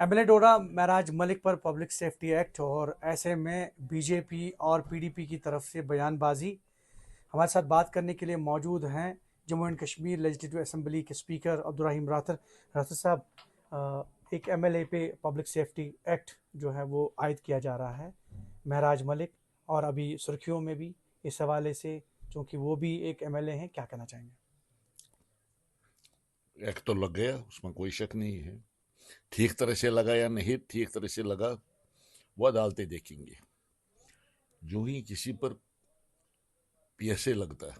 MLA डोडा महराज मलिक पर public safety act और ऐसे में बीजेपी और पीडीपी की तरफ से बयानबाजी। हमारे साथ बात करने के लिए मौजूद हैं Jammu and Kashmir legislative assembly के स्पीकर अब्दुल राथर। राथर साहब, एक एमएलए पे पब्लिक सेफ्टी एक्ट जो है वो आयद किया जा रहा है, महराज मलिक, और अभी सुर्खियों में भी इस हवाले से, क्योंकि वो भी एक एमएलए हैं। क्या कहना चाहेंगे? एक्ट तो लग गया, उसमें कोई शक नहीं है। ठीक तरह से लगा या नहीं ठीक तरह से लगा वो अदालतें देखेंगे। जो ही किसी पर पीएसए लगता है,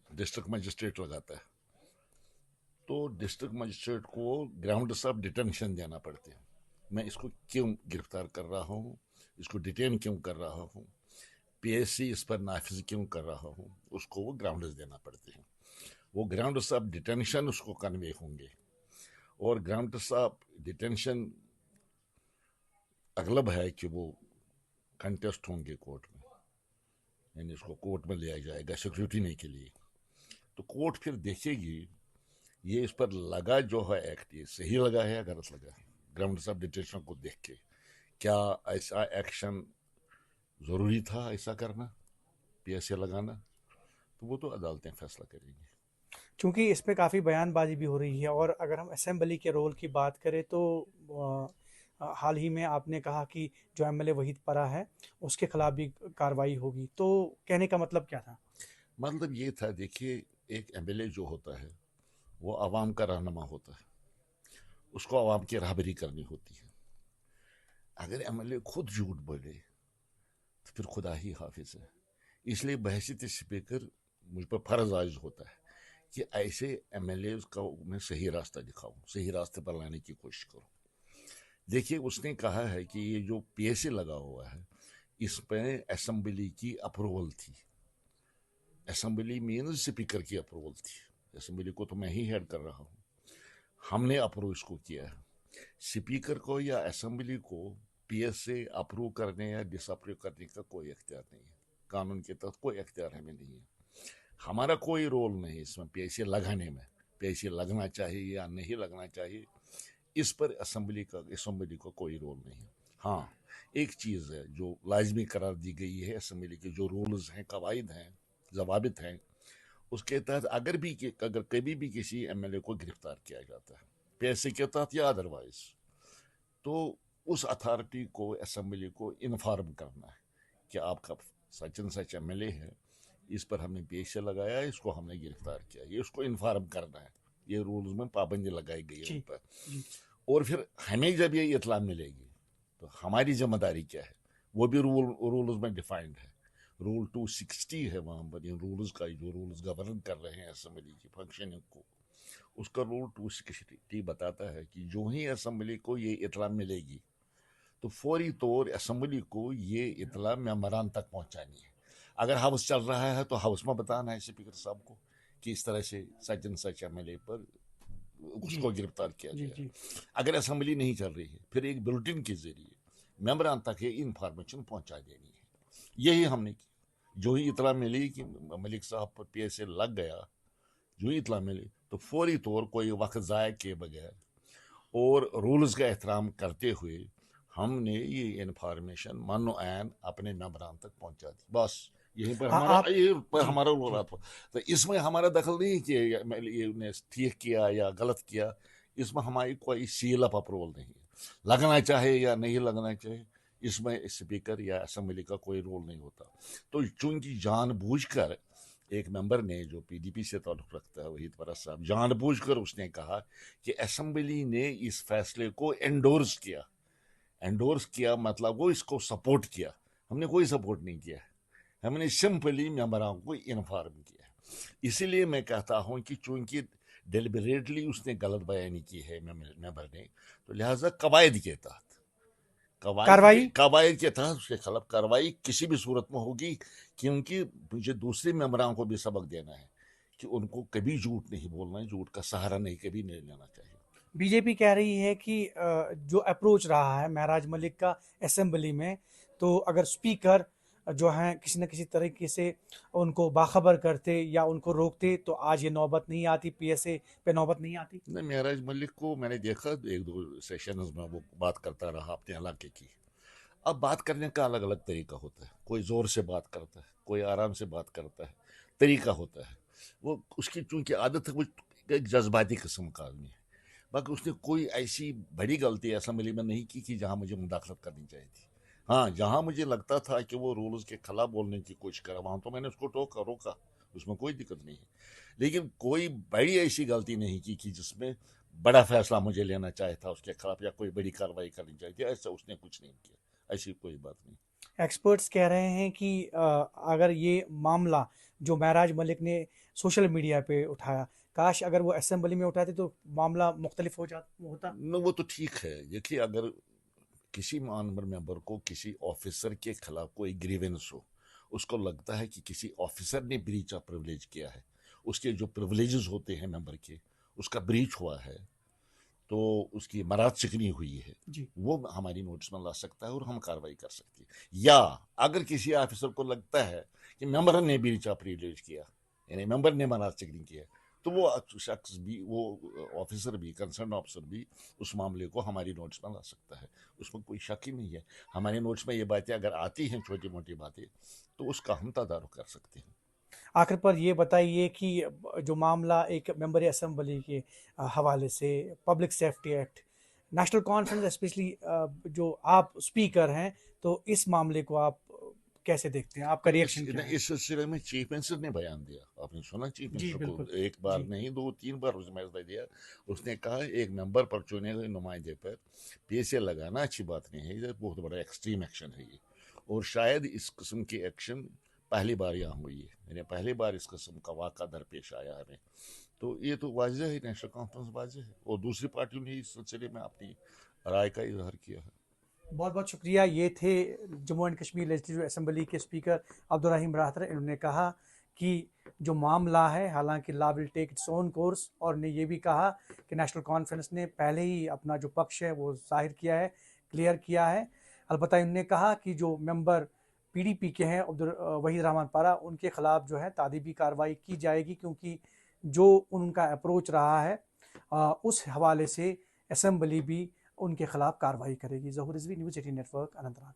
डिस्ट्रिक्ट मजिस्ट्रेट लगाता है, तो डिस्ट्रिक्ट मजिस्ट्रेट को ग्राउंड्स ऑफ डिटेंशन देना पड़ते हैं। मैं इसको क्यों गिरफ्तार कर रहा हूँ, इसको डिटेन क्यों कर रहा हूँ, पीएससी इस पर नाफिज क्यों कर रहा हूँ, उसको वो ग्राउंड्स देना पड़ते हैं। वो ग्राउंड्स ऑफ डिटेंशन उसको कन्वे होंगे, और ग्राउंड्स ऑफ डिटेंशन अगलब है कि वो कंटेस्ट होंगे कोर्ट में, यानी उसको कोर्ट में लिया जाएगा सिक्योरिटी के लिए। तो कोर्ट फिर देखेगी ये इस पर लगा जो है एक्ट, ये सही लगा है या गलत लगा है। ग्राउंड्स ऑफ डिटेंशन को देख के क्या ऐसा एक्शन ज़रूरी था, ऐसा करना, पीएसए लगाना, तो वो तो अदालतें फैसला करेंगी। क्योंकि इसमें काफ़ी बयानबाजी भी हो रही है, और अगर हम असेंबली के रोल की बात करें तो हाल ही में आपने कहा कि जो एमएलए वहीद परा है उसके खिलाफ भी कार्रवाई होगी, तो कहने का मतलब क्या था? मतलब ये था, देखिए, एक एमएलए जो होता है वो आवाम का रहनुमा होता है, उसको आवाम की राहबरी करनी होती है। अगर एमएलए खुद झूठ बोले तो फिर खुदा ही हाफिज है। इसलिए बहसीत स्पीकर मुझ पर फर्ज आयज होता है कि ऐसे एमएलए का मैं सही रास्ता दिखाऊं, सही रास्ते पर लाने की कोशिश करूं। देखिए, उसने कहा है कि ये जो पीएसए लगा हुआ है इसमें असेंबली की अप्रूवल थी। असेंबली मीन स्पीकर की अप्रूवल थी। असेंबली को तो मैं ही हेड कर रहा हूँ, हमने अप्रूव इसको किया है। स्पीकर को या असेंबली को पीएसए अप्रूव करने या डिसअप्रूव करने का कोई इख्तियार नहीं है। कानून के तहत कोई इख्तियार हमें नहीं है। हमारा कोई रोल नहीं इसमें पीएसए लगाने में। पीएसए लगना चाहिए या नहीं लगना चाहिए, इस पर असेंबली को कोई रोल नहीं है। हाँ, एक चीज़ है जो लाजमी करार दी गई है, असेंबली के जो रूल्स हैं, कवायद हैं, जवाबित हैं, उसके तहत अगर कभी भी किसी एमएलए को गिरफ्तार किया जाता है पीएसए के तहत या अदरवाइज, तो उस अथॉरिटी को, असेंबली को इन्फॉर्म करना है कि आपका सच एंड सच एमएलए है, इस पर हमने पीएसए लगाया है, इसको हमने गिरफ्तार किया, ये उसको इन्फॉर्म करना है। ये रूल्स में पाबंदी लगाई गई है उन जी पर। जी। और फिर हमें जब ये इतला मिलेगी तो हमारी जिम्मेदारी क्या है, वो भी रूल्स में डिफाइंड है। रूल 260 है वहाँ पर, इन रूल्स का, जो रूल्स गवर्न कर रहे हैं असेंबली की फंक्शनिंग को, उसका रूल 260 बताता है कि जो ही असेंबली को ये इतला मिलेगी तो फौरी तौर असेंबली को ये इतला मेम्बरान तक पहुंचानी है। अगर हाउस चल रहा है तो हाउस में बताना है स्पीकर साहब को कि इस तरह से सच एंड सच एमएलए पर जी उसको गिरफ्तार किया जी गया। जी। अगर असेंबली नहीं चल रही है फिर एक बुलेटिन के जरिए मेम्बरान तक ये इंफॉर्मेशन पहुंचा देनी है। यही हमने की। जो ही इतला मिली कि मलिक साहब पर पीएसए लग गया, जो ही इतला मिली तो फौरी तौर कोई वक्त ज़ाया किए बगैर और रूल्स का एहतराम करते हुए हमने ये इंफॉर्मेशन मनो ऐन अपने मेम्बरान तक पहुंचा दी। बस यहीं पर हमारा आप। ये पर जी हमारा रोल जी। आता। तो इसमें हमारा दखल नहीं कि ये ठीक किया या गलत किया, इसमें हमारी कोई सील अप अप्रूवल नहीं है। लगना चाहे या नहीं लगना चाहे, इसमें स्पीकर या असेंबली का कोई रोल नहीं होता। तो चूंकि जानबूझकर एक मेंबर ने जो पीडीपी से ताल्लुक रखता है, वहीद परस साहब, जानबूझकर उसने कहा कि असेंबली ने इस फैसले को एंडोर्स किया। एंडोर्स किया मतलब वो इसको सपोर्ट किया। हमने कोई सपोर्ट नहीं किया, हमने सिंपली मेंबरों को इन्फॉर्म किया। इसीलिए मैं कहता हूं कि चूंकि डेलिबरेटली उसने गलत बयानी की है मेंबर ने, तो लिहाजा कवायद के तहत, कार्रवाई। कवायद के तहत उसके खिलाफ कार्रवाई किसी भी सूरत में होगी। क्योंकि मुझे दूसरे मेंबरों को भी सबक देना है कि उनको कभी झूठ नहीं बोलना है, झूठ का सहारा नहीं कभी नहीं लेना चाहिए। बीजेपी कह रही है कि जो अप्रोच रहा है महराज मलिक का असेंबली में, तो अगर स्पीकर जो हैं किसी न किसी तरीके से उनको बाखबर करते या उनको रोकते, तो आज ये नौबत नहीं आती, पीएसए पे नौबत नहीं आती? नहीं, महराज मलिक को मैंने देखा एक दो सेशंस में वो बात करता रहा अपने इलाके की। अब बात करने का अलग अलग तरीका होता है, कोई ज़ोर से बात करता है, कोई आराम से बात करता है, तरीका होता है। वो उसकी चूंकि आदत है, वो एक जज्बाती किस्म का आदमी है। बाकी उसने कोई ऐसी बड़ी गलती असेंबली में नहीं की कि जहां मुझे मुदाखलत करनी चाहिए थी। हाँ, जहां मुझे लगता था कि वो रूल्स के खिलाफ बोलने की कोशिश करा, वहां तो मैंने उसको टोका रोका, उसमें कोई दिक्कत नहीं है। लेकिन कोई बड़ी ऐसी गलती नहीं की कि जिसमें बड़ा फैसला मुझे लेना चाहिए था उसके खिलाफ या कोई बड़ी कार्रवाई करनी चाहिए थी, ऐसा उसने कुछ नहीं किया, ऐसी कोई बात नहीं। एक्सपर्ट्स कह रहे हैं कि अगर ये मामला जो महराज मलिक ने सोशल मीडिया पे उठाया, काश अगर वो असेंबली में उठाते तो मामला मुख्तलिफ होता। न वो तो ठीक है। देखिए, अगर किसी मानवर मेंबर को किसी ऑफिसर के खिलाफ कोई ग्रीवेंस हो, उसको लगता है कि किसी ऑफिसर ने ब्रीच ऑफ प्रिविलेज किया है, उसके जो प्रिविलेजेस होते हैं मेंबर के, उसका ब्रीच हुआ है, तो उसकी मराद चिकनी हुई है, जी। वो हमारी नोटिस में ला सकता है और हम कार्रवाई कर सकते हैं। या अगर किसी ऑफिसर को लगता है कि मेंबर ने ब्रीच ऑफ प्रिविलेज किया, यानी मेंबर ने मराद चिकनी किया, तो वो शख्स भी, वो ऑफिसर भी, कंसर्न ऑफिसर भी उस मामले को हमारी नोटिस में ला सकता है। उसमें कोई शक ही नहीं है। हमारे नोटिस में ये बातें अगर आती हैं, छोटी मोटी बातें, तो उसका हम तदारुक कर सकते हैं। आखिर पर ये बताइए कि जो मामला एक मेंबर असेंबली के हवाले से, public safety act, national conference specially, जो आप स्पीकर हैं, तो इस मामले को आप कैसे देखते हैं, आपका रिएक्शन क्या है? इस सिलसिले में चीफ मिनिस्टर ने बयान दिया, आपने सुना चीफ जी मिनिस्टर को? बिल्कुल। एक बार जी। नहीं, दो तीन बार उसने मैसेज दिया। उसने कहा एक मेंबर पर चुने गए नुमाइंदे पर पीएसए लगाना अच्छी बात नहीं है, ये बहुत बड़ा एक्सट्रीम एक्शन है ये, और शायद इस किस्म की एक्शन पहली बार यहाँ हुई है, यानी पहली बार इस किस्म का वाक़ा दरपेश आया हमें। तो ये तो वाजह है, नेशनल कॉन्फ्रेंस वाजह है, और दूसरी पार्टियों ने इस सिलसिले में अपनी राय का इजहार किया है। बहुत बहुत शुक्रिया। ये थे Jammu and Kashmir legislative assembly के स्पीकर अब्दुल रहीम राहतर। इन्होंने कहा कि जो मामला है, हालांकि law will take its own course, और ने ये भी कहा कि नेशनल कॉन्फ्रेंस ने पहले ही अपना जो पक्ष है वो जाहिर किया है, क्लियर किया है। अलबत्ता इन्होंने कहा कि जो मेंबर पीडीपी के हैं वहीद रहमान पारा, उनके खिलाफ जो है तादीबी कार्रवाई की जाएगी, क्योंकि जो उनका अप्रोच रहा है उस हवाले से असेंबली भी उनके खिलाफ कार्रवाई करेगी। ज़हूर रिजवी, न्यूज़ 18 नेटवर्क, अनंतनाग।